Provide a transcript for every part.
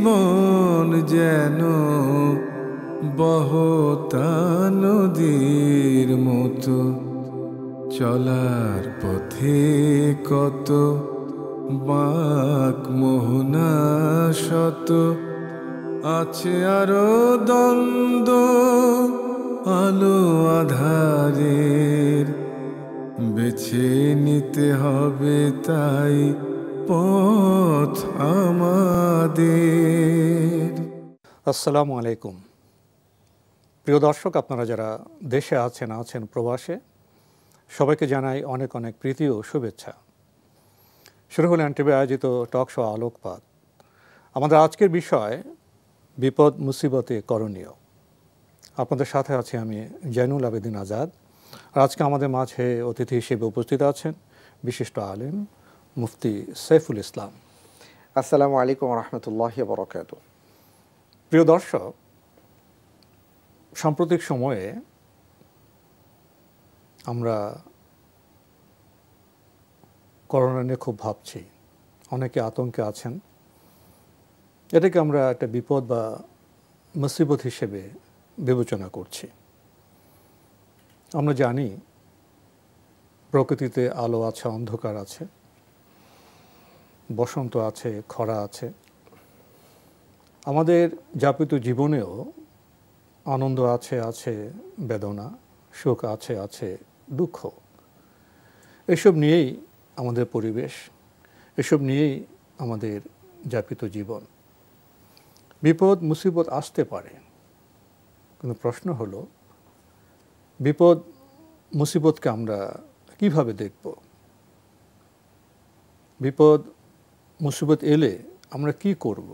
জীবন যেন বহতা নদীর মতো, চলার পথে কত বাঁক মোহনা শত, আছে আরো দ্বন্দ্ব আলো আধারের, বেছে নিতে হবে তাই পথ আমাদের। আসসালামু আলাইকুম। প্রিয় দর্শক, আপনারা যারা দেশে আছেন প্রবাসে, সবাইকে জানাই অনেক অনেক প্রীতি ও শুভেচ্ছা। শুরু হলো এনটিভি আয়োজিত টক শো আলোকপাত। আমাদের আজকের বিষয় বিপদ মুসিবতে করণীয়। আপনাদের সাথে আছি আমি জয়নুল আবেদিন আজাদ। আর আজকে আমাদের মাঝে অতিথি হিসেবে উপস্থিত আছেন বিশিষ্ট আলেম মুফতি সাইফুল ইসলাম। আসসালামু আলাইকুম রহমতুল্লাহি ওয়া বারাকাতুহু। প্রিয় দর্শক, সাম্প্রতিক সময়ে আমরা করোনা নিয়ে খুব ভাবছি, অনেকে আতঙ্কে আছেন। এটাকে আমরা একটা বিপদ বা মুসিবত হিসেবে বিবেচনা করছি। আমরা জানি প্রকৃতিতে আলো আছে, অন্ধকার আছে, বসন্ত আছে, খরা আছে। আমাদের যাপিত জীবনেও আনন্দ আছে, আছে বেদনা, সুখ আছে, আছে দুঃখ। এসব নিয়েই আমাদের পরিবেশ, এসব নিয়েই আমাদের যাপিত জীবন। বিপদ মুসিবত আসতে পারে, কিন্তু প্রশ্ন হলো বিপদ মুসিবতকে আমরা কিভাবে দেখব? বিপদ মুসিবত এলে আমরা কি করব?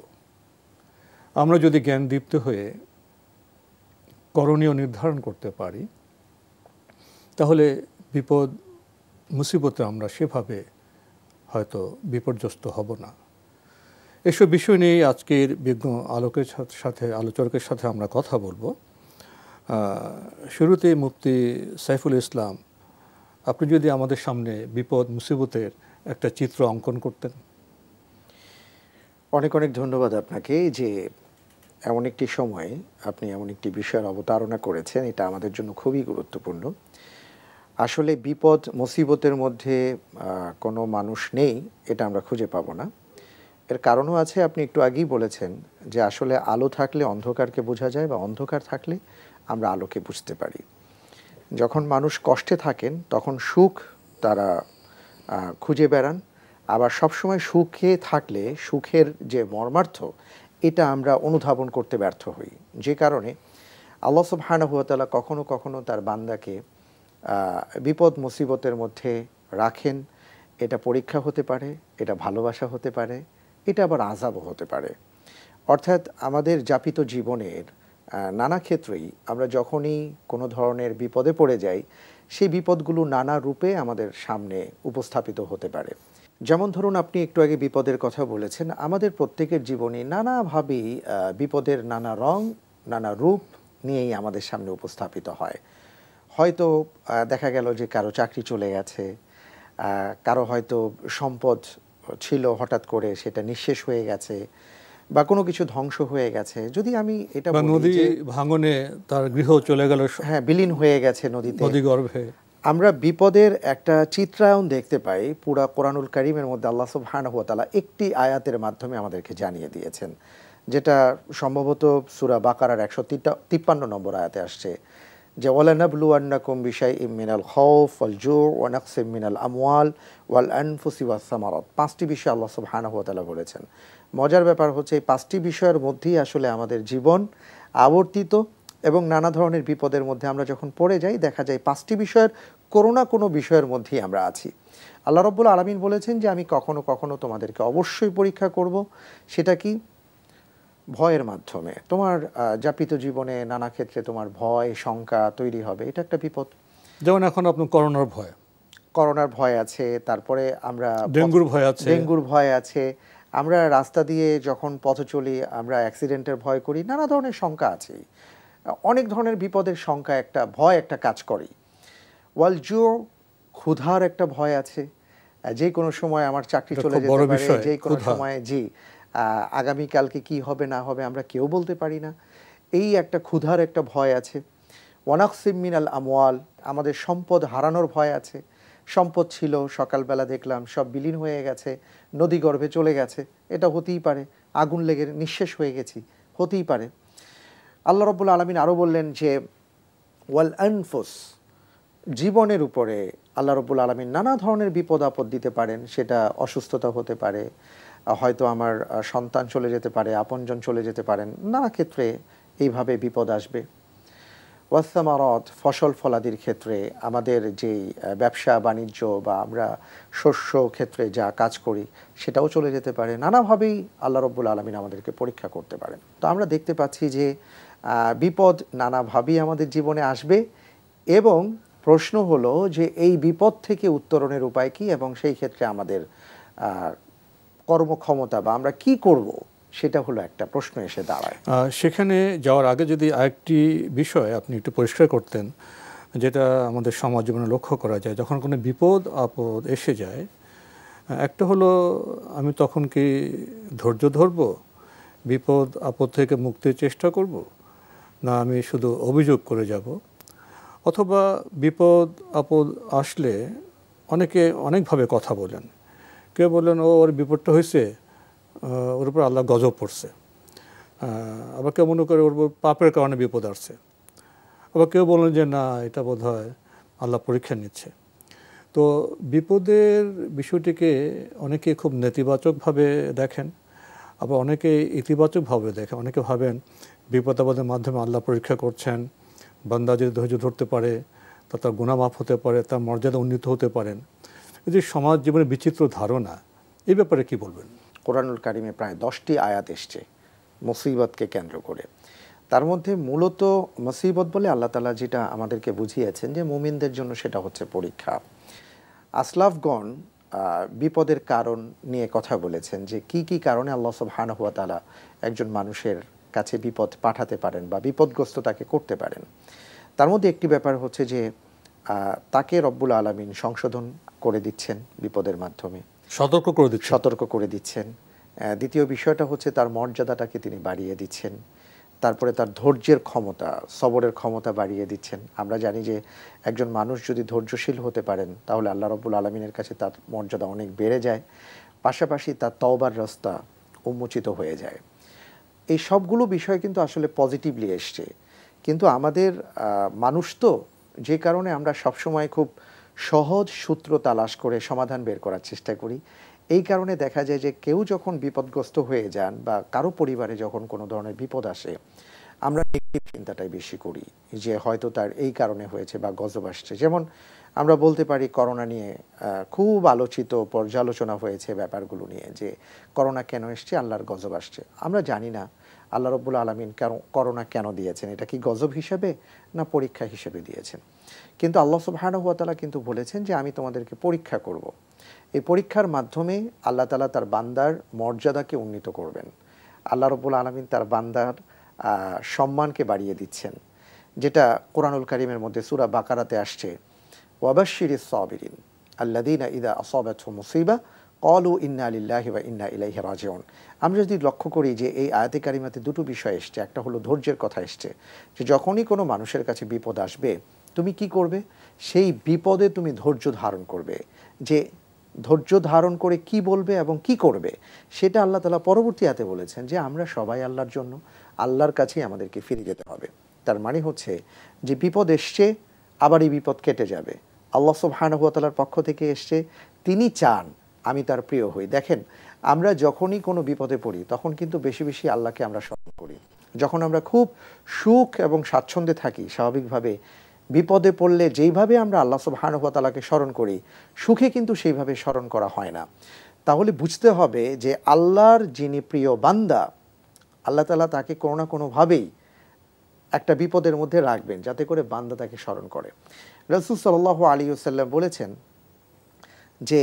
আমরা যদি জ্ঞানদীপ্ত হয়ে করণীয় নির্ধারণ করতে পারি, তাহলে বিপদ মুসিবতে আমরা সেভাবে হয়তো বিপর্যস্ত হব না। এসব বিষয় নিয়ে আজকের বিজ্ঞ আলোচকের সাথে আমরা কথা বলবো। শুরুতে মুফতি সাইফুল ইসলাম, আপনি যদি আমাদের সামনে বিপদ মুসিবতের একটা চিত্র অঙ্কন করতেন। অনেক অনেক ধন্যবাদ আপনাকে যে এমন একটি সময়ে আপনি এমন একটি বিষয়ের অবতারণা করেছেন। এটা আমাদের জন্য খুবই গুরুত্বপূর্ণ। আসলে বিপদ মুসিবতের মধ্যে কোনো মানুষ নেই, এটা আমরা খুঁজে পাবো না। এর কারণও আছে, আপনি একটু আগেই বলেছেন যে আসলে আলো থাকলে অন্ধকারকে বোঝা যায়, বা অন্ধকার থাকলে আমরা আলোকে বুঝতে পারি। যখন মানুষ কষ্টে থাকেন তখন সুখ তারা খুঁজে বেড়ান, আবার সবসময় সুখে থাকলে সুখের যে মর্মার্থ এটা আমরা অনুধাবন করতে ব্যর্থ হই। যে কারণে আল্লাহ সুবহানাহু ওয়া তাআলা কখনো কখনো তার বান্দাকে বিপদ মুসিবতের মধ্যে রাখেন। এটা পরীক্ষা হতে পারে, এটা ভালোবাসা হতে পারে, এটা আবার আযাবও হতে পারে। অর্থাৎ আমাদের যাপিত জীবনের নানা ক্ষেত্রেই আমরা যখনই কোনো ধরনের বিপদে পড়ে যাই, সেই বিপদগুলো নানা রূপে আমাদের সামনে উপস্থাপিত হতে পারে। যেমন ধরুন, আপনি একটু আগে বিপদের কথা বলেছেন। আমাদের প্রত্যেকের জীবনে নানাভাবেই বিপদের নানা রং, নানা রূপ নিয়েই আমাদের সামনে উপস্থাপিত হয়। হয়তো দেখা গেল যে কারো চাকরি চলে গেছে, কারো হয়তো সম্পদ ছিল হঠাৎ করে সেটা নিঃশেষ হয়ে গেছে, বা কোনো কিছু ধ্বংস হয়ে গেছে। যদি আমি এটা বলি, নদী ভাঙনে তার গৃহ চলে গেল, হ্যাঁ, বিলীন হয়ে গেছে নদীতে, নদীগর্ভে। আমরা বিপদের একটা চিত্রায়ন দেখতে পাই পুরা কোরআনুল কারীমের মধ্যে। আল্লাহ সুবহানাহু ওয়া তাআলা একটি আয়াতের মাধ্যমে আমাদেরকে জানিয়ে দিয়েছেন, যেটা সম্ভবত সূরা বাকারার 153 নম্বর আয়াতে আসছে, যে ওয়ালানাবলুওয়ান্নাকুম বিশাইইম মিনাল খাউফ ওয়াল জু' ওয়া নাকসিম মিনাল আমওয়াল ওয়াল আনফুসি ওয়াস সামারাত। 5টি বিষয় আল্লাহ সুবহানাহু ওয়া তাআলা বলেছেন। মজার ব্যাপার হচ্ছে এই 5টি বিষয়ের মধ্যেই আসলে আমাদের জীবন আবর্তিত, এবং নানা ধরনের বিপদের মধ্যে আমরা যখন পড়ে যাই দেখা যায় 5টি বিষয়ের কোনো না কোনো বিষয়ের মধ্যেই আমরা আছি। আল্লাহ রাব্বুল আলামিন বলেছেন যে আমি কখনো কখনো তোমাদেরকে অবশ্যই পরীক্ষা করব। সেটা কি? ভয়ের মাধ্যমে। তোমার যাপিত জীবনে নানা ক্ষেত্রে তোমার ভয় শঙ্কা তৈরি হবে, এটা একটা বিপদ। যেমন এখন আপনার করোনার ভয় আছে, তারপরে আমরা ডেঙ্গুর ভয় আছে, আমরা রাস্তা দিয়ে যখন পথ চলি আমরা অ্যাক্সিডেন্টের ভয় করি, নানা ধরনের শঙ্কা আছে। অনেক ধরনের বিপদের শঙ্কা, একটা ভয় একটা কাজ করে। ওয়াল জু, ক্ষুধার একটা ভয় আছে, যে কোনো সময় আমার চাকরি চলে যেতে পারে, যে কোনো সময় আগামীকালকে কি হবে না হবে আমরা কেউ বলতে পারি না। এই একটা ক্ষুধার একটা ভয় আছে। ওয়ানাকসিম মিনাল আমওয়াল, আমাদের সম্পদ হারানোর ভয় আছে। সম্পদ ছিল, সকালবেলা দেখলাম সব বিলীন হয়ে গেছে, নদী গর্ভে চলে গেছে, এটা হতেই পারে। আগুন লেগে নিঃশেষ হয়ে গেছি, হতেই পারে। আল্লাহ রাব্বুল আলামিন আরও বললেন যে ওয়াল আনফুস, জীবনের উপরে আল্লাহ রাব্বুল আলামিন নানা ধরনের বিপদ আপদ দিতে পারেন। সেটা অসুস্থতা হতে পারে, হয়তো আমার সন্তান চলে যেতে পারে, আপনজন চলে যেতে পারেন, নানা ক্ষেত্রে এইভাবে বিপদ আসবে। ওয়াসামারত, ফসল ফলাদির ক্ষেত্রে, আমাদের যেই ব্যবসা বাণিজ্য বা আমরা শস্য ক্ষেত্রে যা কাজ করি সেটাও চলে যেতে পারে। নানাভাবেই আল্লাহ রাব্বুল আলামিন আমাদেরকে পরীক্ষা করতে পারেন। তো আমরা দেখতে পাচ্ছি যে বিপদ নানাভাবেই আমাদের জীবনে আসবে, এবং প্রশ্ন হলো যে এই বিপদ থেকে উত্তরণের উপায় কী, এবং সেই ক্ষেত্রে আমাদের কর্মক্ষমতা বা আমরা কি করব, সেটা হলো একটা প্রশ্ন এসে দাঁড়ায়। সেখানে যাওয়ার আগে যদি আরেকটি বিষয় আপনি একটু পরিষ্কার করতেন, যেটা আমাদের সমাজ জীবনে লক্ষ্য করা যায়, যখন কোনো বিপদ আপদ এসে যায়, একটা হলো আমি তখন কি ধৈর্য ধরব, বিপদ আপদ থেকে মুক্তির চেষ্টা করব, না আমি শুধু অভিযোগ করে যাব, অথবা বিপদ আপদ আসলে অনেকে অনেকভাবে কথা বলেন। কেউ বললেন ওর বিপদটা হয়েছে, ওর উপর আল্লাহ গজব পড়ছে, আবার কেউ মনে করে ওর পাপের কারণে বিপদ আসছে, আবার কেউ বলেন যে না, এটা বোধহয় আল্লাহ পরীক্ষা নিচ্ছে। তো বিপদের বিষয়টিকে অনেকে খুব নেতিবাচকভাবে দেখেন, আবার অনেকে ইতিবাচকভাবে দেখেন। অনেকে ভাবেন বিপদ আপদের মাধ্যমে আল্লাহ পরীক্ষা করছেন, বান্দা যদি ধৈর্য ধরতে পারে তার গুনাহ মাফ হতে পারে, তার মর্যাদা উন্নীত হতে পারেন। এই যে সমাজ জীবনের বিচিত্র ধারণা, এই ব্যাপারে কি বলবেন? কোরআনুল কারিমে প্রায় 10টি আয়াত এসছে মুসিবতকে কেন্দ্র করে। তার মধ্যে মূলত মুসিবত বলে আল্লাহ তাআলা যেটা আমাদেরকে বুঝিয়েছেন যে মুমিনদের জন্য সেটা হচ্ছে পরীক্ষা। আসলাফগণ বিপদের কারণ নিয়ে কথা বলেছেন যে কি কি কারণে আল্লাহ সুবহানাহু ওয়া তাআলা একজন মানুষের কাছে বিপদ পাঠাতে পারেন বা বিপদগ্রস্ত তাকে করতে পারেন। তার মধ্যে একটি ব্যাপার হচ্ছে যে তাকে রব্বুল আলামিন সংশোধন করে দিচ্ছেন বিপদের মাধ্যমে, সতর্ক করে দিচ্ছেন। দ্বিতীয় বিষয়টা হচ্ছে তার মর্যাদাটাকে তিনি বাড়িয়ে দিচ্ছেন। তারপরে তার ধৈর্যের ক্ষমতা, সবরের ক্ষমতা বাড়িয়ে দিচ্ছেন। আমরা জানি যে একজন মানুষ যদি ধৈর্যশীল হতে পারেন তাহলে আল্লাহ রাব্বুল আলামিনের কাছে তার মর্যাদা অনেক বেড়ে যায়, পাশাপাশি তার তওবার রাস্তা উন্মোচিত হয়ে যায়। এই সবগুলো বিষয় কিন্তু আসলে পজিটিভলি এসছে। কিন্তু আমাদের মানুষ তো, যে কারণে আমরা সবসময় খুব সহজ সূত্র তালাশ করে সমাধান বের করার চেষ্টা করি। এই কারণে দেখা যায় যে কেউ যখন বিপদগ্রস্ত হয়ে যান বা কারো পরিবারে যখন কোনো ধরনের বিপদ আসে, আমরা নেগেটিভ চিন্তাটাই বেশি করি যে হয়তো তার এই কারণে হয়েছে বা গজব আসছে। যেমন আমরা বলতে পারি করোনা নিয়ে খুব আলোচিত পর্যালোচনা হয়েছে ব্যাপারগুলো নিয়ে, যে করোনা কেন এসছে, আল্লাহর গজব আসছে। আমরা জানি না আল্লাহ রাব্বুল আলামিন করোনা কেন দিয়েছেন, এটা কি গজব হিসেবে না পরীক্ষা হিসেবে দিয়েছেন। কিন্তু আল্লাহ সুবহানাহু ওয়া তাআলা কিন্তু বলেছেন যে আমি তোমাদেরকে পরীক্ষা করব। এই পরীক্ষার মাধ্যমে আল্লাহ তাআলা তার বান্দার মর্যাদাকে উন্নীত করবেন। আল্লাহ রাব্বুল আলামিন তার বান্দার সম্মানকে বাড়িয়ে দিচ্ছেন, যেটা কোরআনুল কারীমের মধ্যে সূরা বাকারাতে আসছে, ওয়াবাশশিরিস সাবিরিন আল্লাযীনা ইযা আসাবাতহুম মুসিবা ক্বালু ইন্না লিল্লাহি ওয়া ইন্না ইলাইহি রাজিউন। আমরা যদি লক্ষ্য করি যে এই আয়াতে কারিমাতে দুটো বিষয় এসছে। একটা হলো ধৈর্যের কথা এসছে, যে যখনই কোনো মানুষের কাছে বিপদ আসবে তুমি কি করবে, সেই বিপদে তুমি ধৈর্য ধারণ করবে। যে ধৈর্য ধারণ করে কি বলবে এবং কি করবে সেটা আল্লাহ তাআলা পরবর্তী আয়াতে বলেছেন যে আমরা সবাই আল্লাহর জন্য, আল্লাহর কাছেই আমাদেরকে ফিরে যেতে হবে। তার মানে হচ্ছে যে বিপদ এসছে, আবার এই বিপদ কেটে যাবে। আল্লাহ সুবহানাহু ওয়া তাআলার পক্ষ থেকে এসছে, তিনি চান আমি তার প্রিয় হই। দেখেন, আমরা যখনই কোনো বিপদে পড়ি তখন কিন্তু বেশি বেশি আল্লাহকে আমরা স্মরণ করি। যখন আমরা খুব সুখ এবং স্বাচ্ছন্দ্যে থাকি, স্বাভাবিকভাবে বিপদে পড়লে যেইভাবে আমরা আল্লাহ সুবহানাহু ওয়া তাআলাকে স্মরণ করি, সুখে কিন্তু সেইভাবে স্মরণ করা হয় না। তাহলে বুঝতে হবে যে আল্লাহর যিনি প্রিয় বান্দা, আল্লাহ তাআলা তাকে কোনো না কোনোভাবেই একটা বিপদের মধ্যে রাখবেন যাতে করে বান্দা তাকে স্মরণ করে। রাসূল সাল্লাল্লাহু আলাইহি ওয়াসাল্লাম বলেছেন যে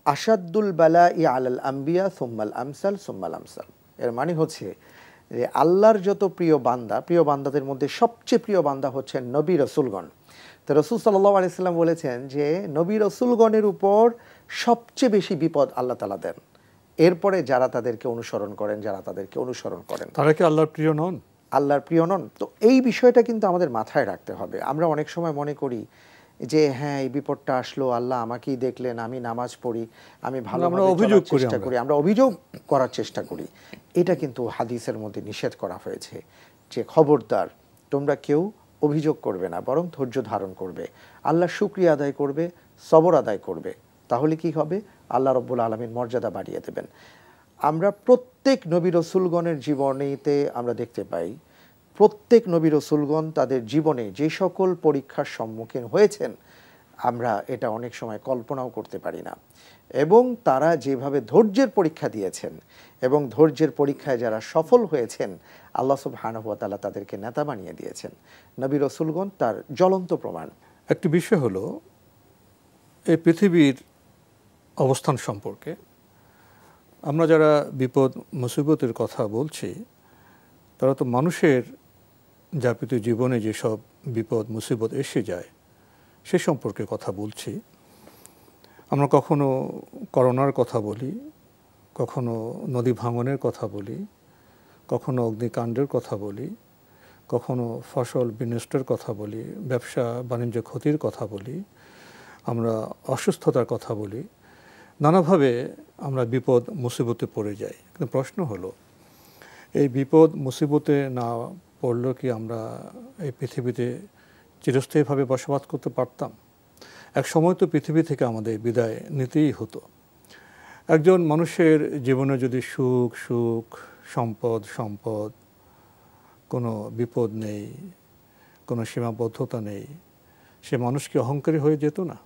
আশাদ্দুল বালাই আলাল আম্বিয়া সুম্মাল আমসাল সুম্মাল আমসাল। এর মানে হচ্ছে যে আল্লাহর যত প্রিয় বান্দা, প্রিয় বান্দাদের মধ্যে সবচেয়ে প্রিয় বান্দা হচ্ছেন নবী রাসূলগণ। তো রাসূল সাল্লাল্লাহু আলাইহি ওয়াসাল্লাম বলেছেন যে নবী রাসূলগণের উপর সবচেয়ে বেশি বিপদ আল্লাহ তাআলা দেন। এরপরে যারা তাদেরকে অনুসরণ করেন, যারা তাদেরকে অনুসরণ করেন, তারা কি আল্লাহর প্রিয় নন? আল্লাহর প্রিয় নন। তো এই বিষয়টা কিন্তু আমাদের মাথায় রাখতে হবে। আমরা অনেক সময় মনে করি যে হ্যাঁ, এই বিপদটা আসলো, আল্লাহ আমাকেই দেখলেন, আমি নামাজ পড়ি, আমি ভালোভাবে অভিযোগ চলার চেষ্টা করি, আমরা অভিযোগ করার চেষ্টা করি। এটা কিন্তু হাদিসের মধ্যে নিষেধ করা হয়েছে যে খবরদার তোমরা কেউ অভিযোগ করবে না, বরং ধৈর্য ধারণ করবে, আল্লাহর শুকরিয়া আদায় করবে, সবর আদায় করবে। তাহলে কি হবে? আল্লাহ রাব্বুল আলামিন মর্যাদা বাড়িয়ে দেবেন। আমরা প্রত্যেক নবী রাসূলগণের জীবনীতে আমরা দেখতে পাই, প্রত্যেক নবী রাসূলগণ তাদের জীবনে যে সকল পরীক্ষার সম্মুখীন হয়েছেন আমরা এটা অনেক সময় কল্পনাও করতে পারি না। এবং তারা যেভাবে ধৈর্যের পরীক্ষা দিয়েছেন এবং ধৈর্যের পরীক্ষায় যারা সফল হয়েছেন, আল্লাহ সুবহানাহু ওয়া তাআলা তাদেরকে নেতা বানিয়ে দিয়েছেন। নবী রাসূলগণ তার জ্বলন্ত প্রমাণ। একটি বিষয় হলো এই পৃথিবীর অবস্থান সম্পর্কে। আমরা যারা বিপদ মুসিবতের কথা বলছি, তারা তো মানুষের যাপিত জীবনে যেসব বিপদ মুসিবত এসে যায় সে সম্পর্কে কথা বলছি। আমরা কখনো করোনার কথা বলি, কখনো নদী ভাঙনের কথা বলি, কখনো অগ্নিকাণ্ডের কথা বলি, কখনো ফসল বিনষ্টের কথা বলি, ব্যবসা বাণিজ্য ক্ষতির কথা বলি, আমরা অসুস্থতার কথা বলি। নানাভাবে আমরা বিপদ মুসিবতে পড়ে যাই। কিন্তু প্রশ্ন হলো, এই বিপদ মুসিবতে না পড়লেও কি আমরা এই পৃথিবীতে চিরস্থায়ীভাবে বসবাস করতে পারতাম? এক সময় তো পৃথিবী থেকে আমাদের বিদায় নিতেই হতো। একজন মানুষের জীবনে যদি সুখ সুখ, সম্পদ সম্পদ, কোনো বিপদ নেই, কোনো সীমাবদ্ধতা নেই, সে মানুষ কি অহংকারী হয়ে যেত না?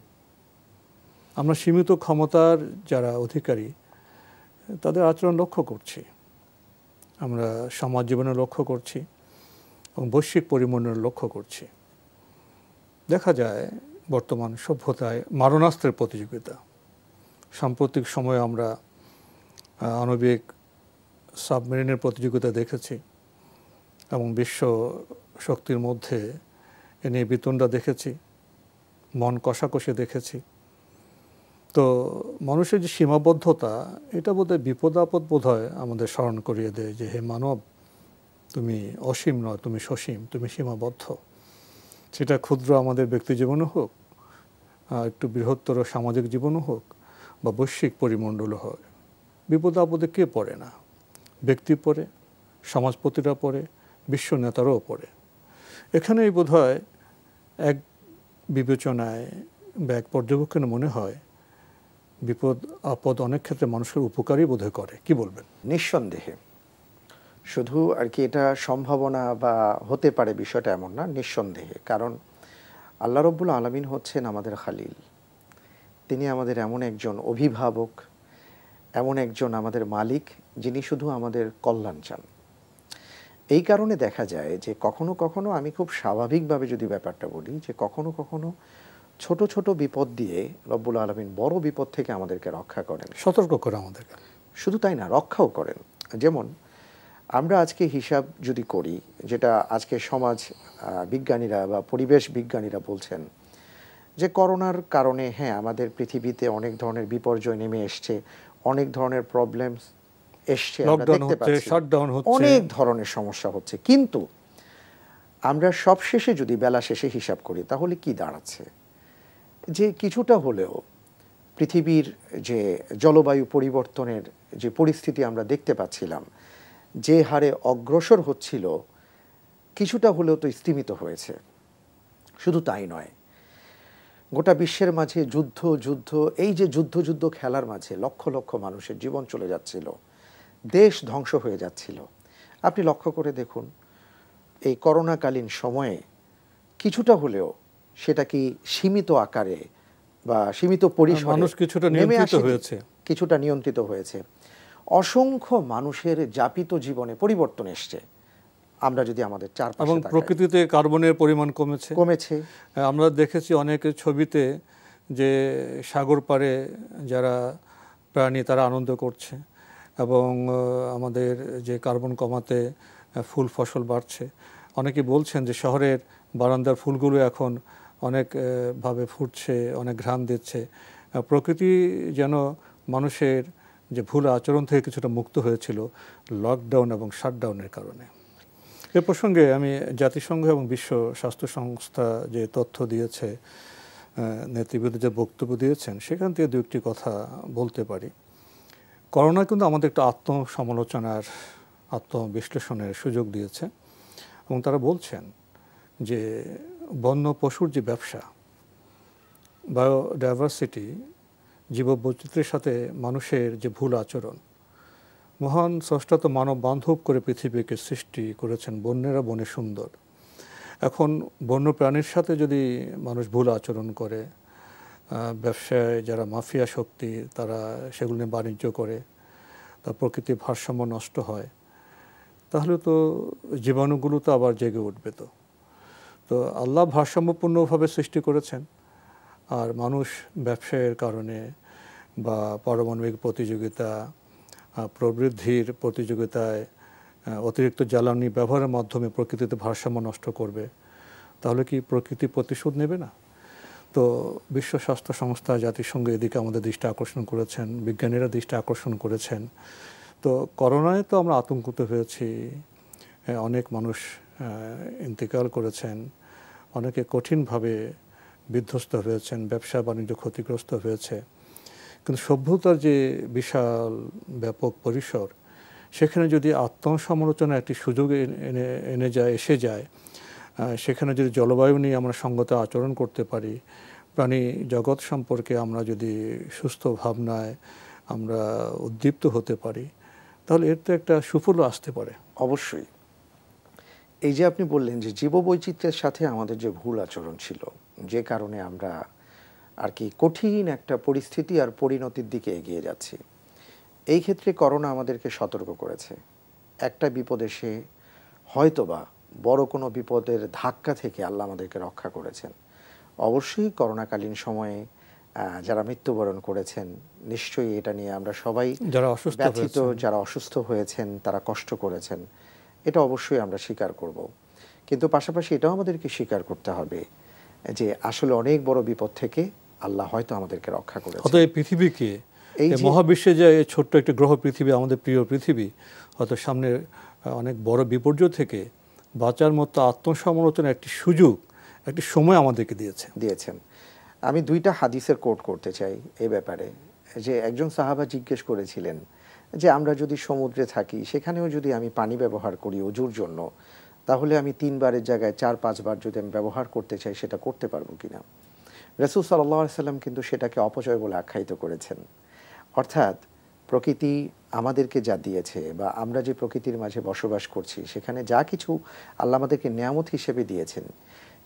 আমরা সীমিত ক্ষমতার যারা অধিকারী তাদের আচরণ লক্ষ্য করছি, আমরা সমাজ জীবনে লক্ষ্য করছি এবং বৈশ্বিক পরিমণ্ডল লক্ষ্য করছি। দেখা যায় বর্তমান সভ্যতায় মারণাস্ত্রের প্রতিযোগিতা। সাম্প্রতিক সময়ে আমরা আণবিক সাবমেরিনের প্রতিযোগিতা দেখেছি এবং বিশ্ব শক্তির মধ্যে এ নিয়ে বিতণ্ডা দেখেছি, মন কষাকষি দেখেছি। তো মানুষের যে সীমাবদ্ধতা, এটা বোধহয় বিপদ আপদ বোধহয় আমাদের স্মরণ করিয়ে দেয় যে হে মানব, তুমি অসীম নয়, তুমি সসীম, তুমি সীমাবদ্ধ। সেটা ক্ষুদ্র আমাদের ব্যক্তি জীবনও হোক, একটু বৃহত্তর সামাজিক জীবনও হোক, বা বৈশ্বিক পরিমণ্ডলও হয়। বিপদ আপদে কে পড়ে না? ব্যক্তি পড়ে, সমাজপতিরা পড়ে, বিশ্ব নেতারাও পড়ে। এখানেই বোধহয় এক বিবেচনায় বা এক পর্যবেক্ষণে মনে হয় বিপদ আপদ অনেক ক্ষেত্রে মানুষের উপকারই বোধহয় করে। কি বলবেন? নিঃসন্দেহে। শুধু আর কি এটা সম্ভাবনা বা হতে পারে বিষয়টা এমন না, নিঃসন্দেহে। কারণ আল্লাহ রাব্বুল আলামিন হচ্ছেন আমাদের খালিল। তিনি আমাদের এমন একজন অভিভাবক, এমন একজন আমাদের মালিক, যিনি শুধু আমাদের কল্যাণ চান। এই কারণে দেখা যায় যে কখনো কখনো, আমি খুব স্বাভাবিকভাবে যদি ব্যাপারটা বলি, যে কখনো কখনো ছোট ছোট বিপদ দিয়ে রব্বুল আলামিন বড় বিপদ থেকে আমাদেরকে রক্ষা করেন, সতর্ক করে আমাদেরকে। শুধু তাই না, রক্ষাও করেন। যেমন আমরা আজকে হিসাব যদি করি, যেটা আজকে সমাজ বিজ্ঞানীরা বা পরিবেশ বিজ্ঞানীরা বলছেন যে করোনার কারণে হ্যাঁ আমাদের পৃথিবীতে অনেক ধরনের বিপর্যয় নেমে এসছে, অনেক ধরনের প্রবলেমস এসছে, আমরা দেখতে পাচ্ছি অনেক ধরনের সমস্যা হচ্ছে। কিন্তু আমরা সবশেষে যদি বেলা শেষে হিসাব করি, তাহলে কি দাঁড়াচ্ছে? যে কিছুটা হলেও পৃথিবীর যে জলবায়ু পরিবর্তনের যে পরিস্থিতি আমরা দেখতে পাচ্ছিলাম, যে হারে অগ্রসর হচ্ছিল, কিছুটা হলেও তো স্তিমিত হয়েছে। শুধু তাই নয়, গোটা বিশ্বের মাঝে যুদ্ধ, এই যে যুদ্ধ খেলার মাঝে লক্ষ লক্ষ মানুষের জীবন চলে যাচ্ছিল, দেশ ধ্বংস হয়ে যাচ্ছিল। আপনি লক্ষ্য করে দেখুন, এই করোনাকালীন সময়ে কিছুটা হলেও সেটা কি সীমিত আকারে বা সীমিত পরিসরে মানুষ কিছুটা নিয়ন্ত্রিত হয়েছে, কিছুটা নিয়ন্ত্রিত হয়েছে। অসংখ্য মানুষের যাপিত জীবনে পরিবর্তন এসছে। আমরা যদি আমাদের চারপাশে এবং প্রকৃতিতে কার্বনের পরিমাণ কমেছে। আমরা দেখেছি অনেক ছবিতে যে সাগর পাড়ে যারা প্রাণী তারা আনন্দ করছে এবং আমাদের যে কার্বন কমাতে ফুল ফসল বাড়ছে। অনেকে বলছেন যে শহরের বারান্দার ফুলগুলো এখন অনেকভাবে ফুটছে, অনেক ঘ্রাণ দিচ্ছে। প্রকৃতি যেন মানুষের যে ভুল আচরণ থেকে কিছুটা মুক্ত হয়েছিল লকডাউন এবং শাটডাউনের কারণে। এ প্রসঙ্গে আমি জাতিসংঘ এবং বিশ্ব স্বাস্থ্য সংস্থা যে তথ্য দিয়েছে, নেতৃবৃন্দ যে বক্তব্য দিয়েছেন, সেখান থেকে দু একটি কথা বলতে পারি। করোনা কিন্তু আমাদের একটা আত্মসমালোচনার, আত্মবিশ্লেষণের সুযোগ দিয়েছে এবং তারা বলছেন যে বন্য পশুর যে ব্যবসা, বায়োডাইভার্সিটি, জীববৈচিত্র্যের সাথে মানুষের যে ভুল আচরণ, মহান স্রষ্টা তো মানব বান্ধব করে পৃথিবীকে সৃষ্টি করেছেন, বন্যেরা বনে সুন্দর। এখন বন্য প্রাণীর সাথে যদি মানুষ ভুল আচরণ করে, ব্যবসায় যারা মাফিয়া শক্তি তারা সেগুলো নিয়ে বাণিজ্য করে, তা প্রকৃতির ভারসাম্য নষ্ট হয়, তাহলে তো জীবাণুগুলো তো আবার জেগে উঠবে। তো আল্লাহ ভারসাম্যপূর্ণভাবে সৃষ্টি করেছেন, আর মানুষ ব্যবসায়ের কারণে বা পারমাণবিক প্রতিযোগিতা, প্রবৃদ্ধির প্রতিযোগিতায় অতিরিক্ত জ্বালানি ব্যবহারের মাধ্যমে প্রকৃতিতে ভারসাম্য নষ্ট করবে, তাহলে কি প্রকৃতি প্রতিশোধ নেবে না? তো বিশ্ব স্বাস্থ্য সংস্থা, জাতিসংঘ এদিকে আমাদের দৃষ্টি আকর্ষণ করেছেন, বিজ্ঞানীরা দৃষ্টি আকর্ষণ করেছেন। তো করোনায় তো আমরা আতঙ্কিত হয়েছি, অনেক মানুষ ইন্তেকাল করেছেন, অনেকে কঠিনভাবে বিধ্বস্ত হয়েছেন, ব্যবসা বাণিজ্য ক্ষতিগ্রস্ত হয়েছে। কিন্তু সভ্যতার যে বিশাল ব্যাপক পরিসর, সেখানে যদি আত্মসমালোচনা একটি সুযোগ এসে যায়, সেখানে যদি জলবায়ু নিয়ে আমরা সঙ্গত আচরণ করতে পারি, প্রাণী জগৎ সম্পর্কে আমরা যদি সুস্থ ভাবনায় আমরা উদ্দীপ্ত হতে পারি, তাহলে এর তো একটা সুফলও আসতে পারে। অবশ্যই। এই যে আপনি বললেন যে জীববৈচিত্র্যের সাথে আমাদের যে ভুল আচরণ ছিল, যে কারণে আমরা আর কি কঠিন একটা পরিস্থিতি আর পরিণতির দিকে এগিয়ে যাচ্ছি, এই ক্ষেত্রে করোনা আমাদেরকে সতর্ক করেছে। একটা বিপদ এসে হয়তোবা বড় কোনো বিপদের ধাক্কা থেকে আল্লাহ আমাদেরকে রক্ষা করেছেন। অবশ্যই করোনাকালীন সময়ে যারা মৃত্যুবরণ করেছেন, নিশ্চয়ই এটা নিয়ে আমরা সবাই ব্যথিত, যারা অসুস্থ হয়েছেন তারা কষ্ট করেছেন, এটা অবশ্যই আমরা স্বীকার করব। কিন্তু পাশাপাশি এটাও আমাদেরকে স্বীকার করতে হবে যে আসলে অনেক বড় বিপদ থেকে আল্লাহ হয়তো আমাদেরকে রক্ষা করেছেন। হয়তো এই পৃথিবীকে, এই মহাবিশ্বে যে ছোট্ট একটি গ্রহ পৃথিবী, আমাদের প্রিয় পৃথিবী, হয়তো সামনে অনেক বড় বিপর্যয় থেকে বাঁচার মতো আত্মসমালোচনার একটি সুযোগ, একটি সময় আমাদেরকে দিয়েছেন। আমি দুইটা হাদিসের কোট করতে চাই এই ব্যাপারে। যে একজন সাহাবা জিজ্ঞেস করেছিলেন যে আমরা যদি সমুদ্রে থাকি, সেখানেও যদি আমি পানি ব্যবহার করি ওযুর জন্য, তাহলে আমি 3 বারের জায়গায় 4-5 বার যদি আমি ব্যবহার করতে চাই, সেটা করতে পারবো কিনা। রাসূল সাল্লাল্লাহু আলাইহি সাল্লাম কিন্তু সেটাকে অপচয় বলে আখ্যায়িত করেছেন। অর্থাৎ প্রকৃতি আমাদেরকে যা দিয়েছে বা আমরা যে প্রকৃতির মাঝে বসবাস করছি, সেখানে যা কিছু আল্লাহ আমাদেরকে নিয়ামত হিসেবে দিয়েছেন,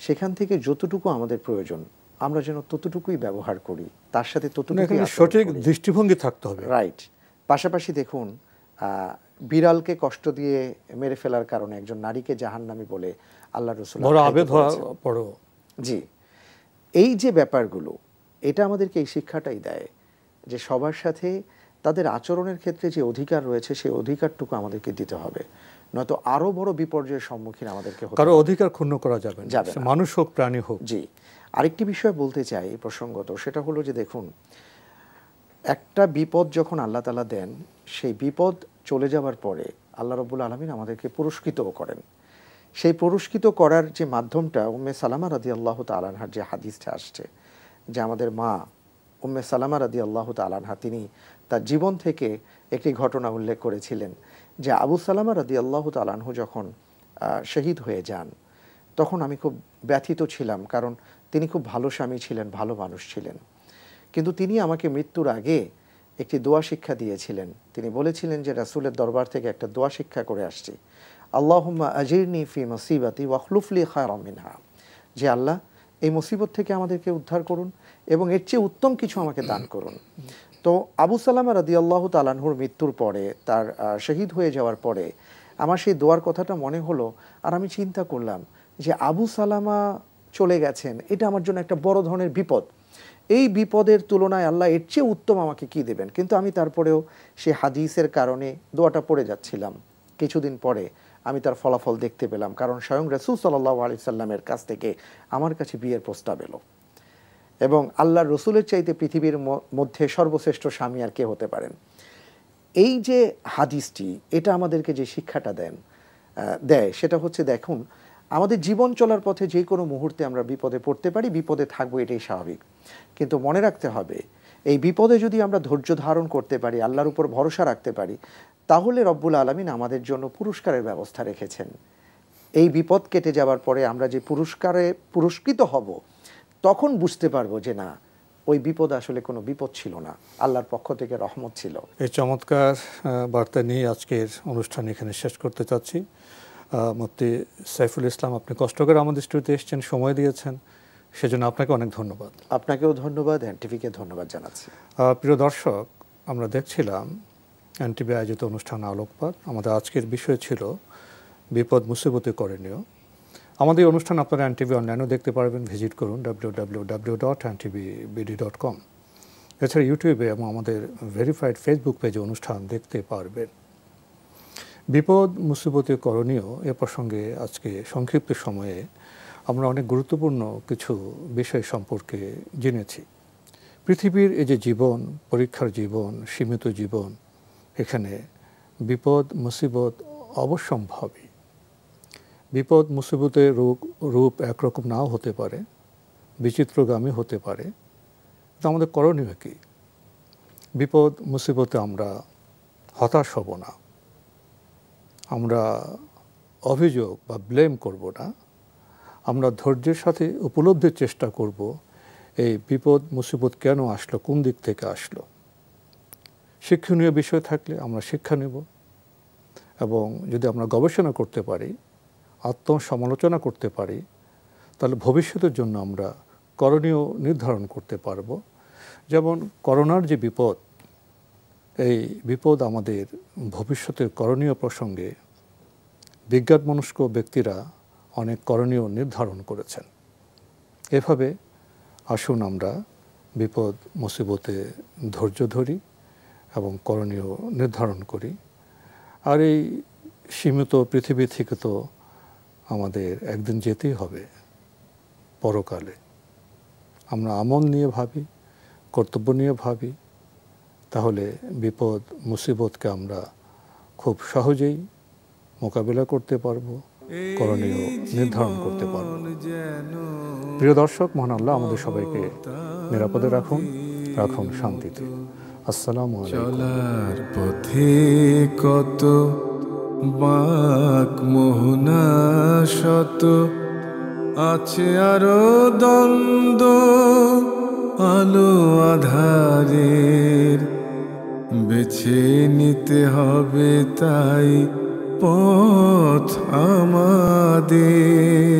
সেখান থেকে যতটুকু আমাদের প্রয়োজন আমরা যেন ততটুকুই ব্যবহার করি, তার সাথে ততটুকুই সঠিক দৃষ্টিভঙ্গি থাকতে হবে। রাইট। পাশাপাশি দেখুন, বিড়ালকে কষ্ট দিয়ে মেরে ফেলার কারণে একজন নারীকে জাহান্নামী বলে আল্লাহ রাসূল বড় আবেদ হওয়ার পরও, জি, এই যে ব্যাপারগুলো, এটা আমাদেরকে এই শিক্ষাটাই দেয় যে সবার সাথে তাদের আচরণের ক্ষেত্রে যে অধিকার রয়েছে, সেই অধিকারটুকু আমাদেরকে দিতে হবে, নয়তো আরো বড় বিপর্যয়ের সম্মুখীন আমাদেরকে হতে হবে। কারো অধিকার ক্ষুণ্ণ করা যাবে না, মানুষ হোক প্রাণী হোক। জি, আরেকটি বিষয় বলতে চাই প্রসঙ্গত, সেটা হলো যে দেখুন, একটা বিপদ যখন আল্লাহ তাআলা দেন, সেই বিপদ চলে যাওয়ার পরে আল্লাহ রাব্বুল আলামিন আমাদেরকে পুরস্কৃতও করেন। সেই পুরস্কৃত করার যে মাধ্যমটা, উম্মে সালামা রাদিয়াল্লাহু তাআলা আনহার যে হাদিসটা আসছে, যে আমাদের মা উম্মে সালামা রাদিয়াল্লাহু তাআলা আনহা, তিনি তার জীবন থেকে একটি ঘটনা উল্লেখ করেছিলেন যে আবু সালামা রাদিয়াল্লাহু তাআলা আনহু যখন শহীদ হয়ে যান, তখন আমি খুব ব্যথিত ছিলাম, কারণ তিনি খুব ভালো স্বামী ছিলেন, ভালো মানুষ ছিলেন। কিন্তু তিনি আমাকে মৃত্যুর আগে একটি দোয়া শিক্ষা দিয়েছিলেন। তিনি বলেছিলেন যে রাসূলের দরবার থেকে একটা দোয়া শিক্ষা করে আসছি, আল্লাহুম্মা আজিরনি ফি মুসিবাতি ওয়াখলুফ লি খায়রাম মিনহা, যে আল্লাহ এই মুসিবত থেকে আমাদেরকে উদ্ধার করুন এবং এর চেয়ে উত্তম কিছু আমাকে দান করুন। তো আবু সালামা রাদিয়াল্লাহু তাআলা আনহুর মৃত্যুর পরে, তার শহীদ হয়ে যাওয়ার পরে আমার সেই দোয়ার কথাটা মনে হলো, আর আমি চিন্তা করলাম যে আবু সালামা চলে গেছেন, এটা আমার জন্য একটা বড় ধরনের বিপদ। এই বিপদের তুলনায় আল্লাহ এর চেয়ে উত্তম আমাকে কি দেবেন। কিন্তু আমি তারপরেও সেই হাদিসের কারণে দোয়াটা পড়ে যাচ্ছিলাম। কিছুদিন পরে আমি তার ফলাফল দেখতে পেলাম, কারণ স্বয়ং রাসূল সাল্লাল্লাহু আলাইহি সাল্লামের কাছ থেকে আমার কাছে বিয়ের প্রস্তাব এলো। এবং আল্লাহর রসুলের চাইতে পৃথিবীর মধ্যে সর্বশ্রেষ্ঠ স্বামী আর কে হতে পারেন। এই যে হাদিসটি, এটা আমাদেরকে যে শিক্ষাটা দেয় সেটা হচ্ছে, দেখুন আমাদের জীবন চলার পথে যে কোনো মুহূর্তে আমরা বিপদে পড়তে পারি, বিপদে থাকবো, এটাই স্বাভাবিক। কিন্তু মনে রাখতে হবে, এই বিপদে যদি আমরা ধৈর্য ধারণ করতে পারি, আল্লাহর উপর ভরসা রাখতে পারি, তাহলে রব্বুল আলামিন আমাদের জন্য পুরস্কারের ব্যবস্থা রেখেছেন। এই বিপদ কেটে যাওয়ার পরে আমরা যে পুরস্কারে পুরস্কৃত হব, তখন বুঝতে পারবো যে না, ওই বিপদ আসলে কোনো বিপদ ছিল না, আল্লাহর পক্ষ থেকে রহমত ছিল। এই চমৎকার বার্তা নিয়ে আজকের অনুষ্ঠান এখানে শেষ করতে চাচ্ছি। মুফতি সাইফুল ইসলাম, আপনি কষ্ট করে আমাদের স্টুডিওতে এসেছেন, সময় দিয়েছেন, সেজন্য আপনাকে অনেক ধন্যবাদ। আপনাকেও ধন্যবাদ, এনটিভিকে ধন্যবাদ জানাচ্ছি। প্রিয় দর্শক, আমরা দেখছিলাম এনটিভি আয়োজিত অনুষ্ঠান আলোকপাত। আমাদের আজকের বিষয় ছিল বিপদ মুসিবতে করণীয়। আমাদের এই অনুষ্ঠান আপনারা এনটিভি অনলাইনেও দেখতে পারবেন, ভিজিট করুন www.ntvbd.com। এছাড়া ইউটিউবে এবং আমাদের ভেরিফাইড ফেসবুক পেজে অনুষ্ঠান দেখতে পারবেন। বিপদ মুসিবতে করণীয় এ প্রসঙ্গে আজকে সংক্ষিপ্ত সময়ে আমরা অনেক গুরুত্বপূর্ণ কিছু বিষয় সম্পর্কে জেনেছি। পৃথিবীর এই যে জীবন, পরীক্ষার জীবন, সীমিত জীবন, এখানে বিপদ মুসিবত অবশ্যম্ভাবী। বিপদ মুসিবতের রূপ একরকম নাও হতে পারে, বিচিত্রগামী হতে পারে। তো আমাদের করণীয় কি? বিপদ মুসিবতে আমরা হতাশ হব না, আমরা অভিযোগ বা ব্লেম করব না, আমরা ধৈর্যের সাথে উপলব্ধির চেষ্টা করব এই বিপদ মুসিবত কেন আসলো, কোন দিক থেকে আসলো। শিক্ষণীয় বিষয় থাকলে আমরা শিক্ষা নেব, এবং যদি আমরা গবেষণা করতে পারি, আত্মসমালোচনা করতে পারি, তাহলে ভবিষ্যতের জন্য আমরা করণীয় নির্ধারণ করতে পারব। যেমন করোনার যে বিপদ, এই বিপদ আমাদের ভবিষ্যতের করণীয় প্রসঙ্গে বিজ্ঞানমনস্ক ব্যক্তিরা অনেক করণীয় নির্ধারণ করেছেন। এভাবে আসুন আমরা বিপদ মুসিবতে ধৈর্য ধরি এবং করণীয় নির্ধারণ করি। আর এই সীমিত পৃথিবী থেকে তো আমাদের একদিন যেতেই হবে পরকালে। আমরা আমল নিয়ে ভাবি, কর্তব্য নিয়ে ভাবি, তাহলে বিপদ মুসিবতকে আমরা খুব সহজেই মোকাবিলা করতে পারবো, করণীয় নির্ধারণ করতে পারব। প্রিয় দর্শক, মহান আল্লাহ আমাদের সবাইকে নিরাপদে রাখুন, রাখুন শান্তিতে। আসসালামু আলাইকুম। চলার পথে কত বাঁক মোহনা শত, আছে আরো দ্বন্দ্ব আলো আধারের, বেছে নিতে হবে তাই পথ আমাদের।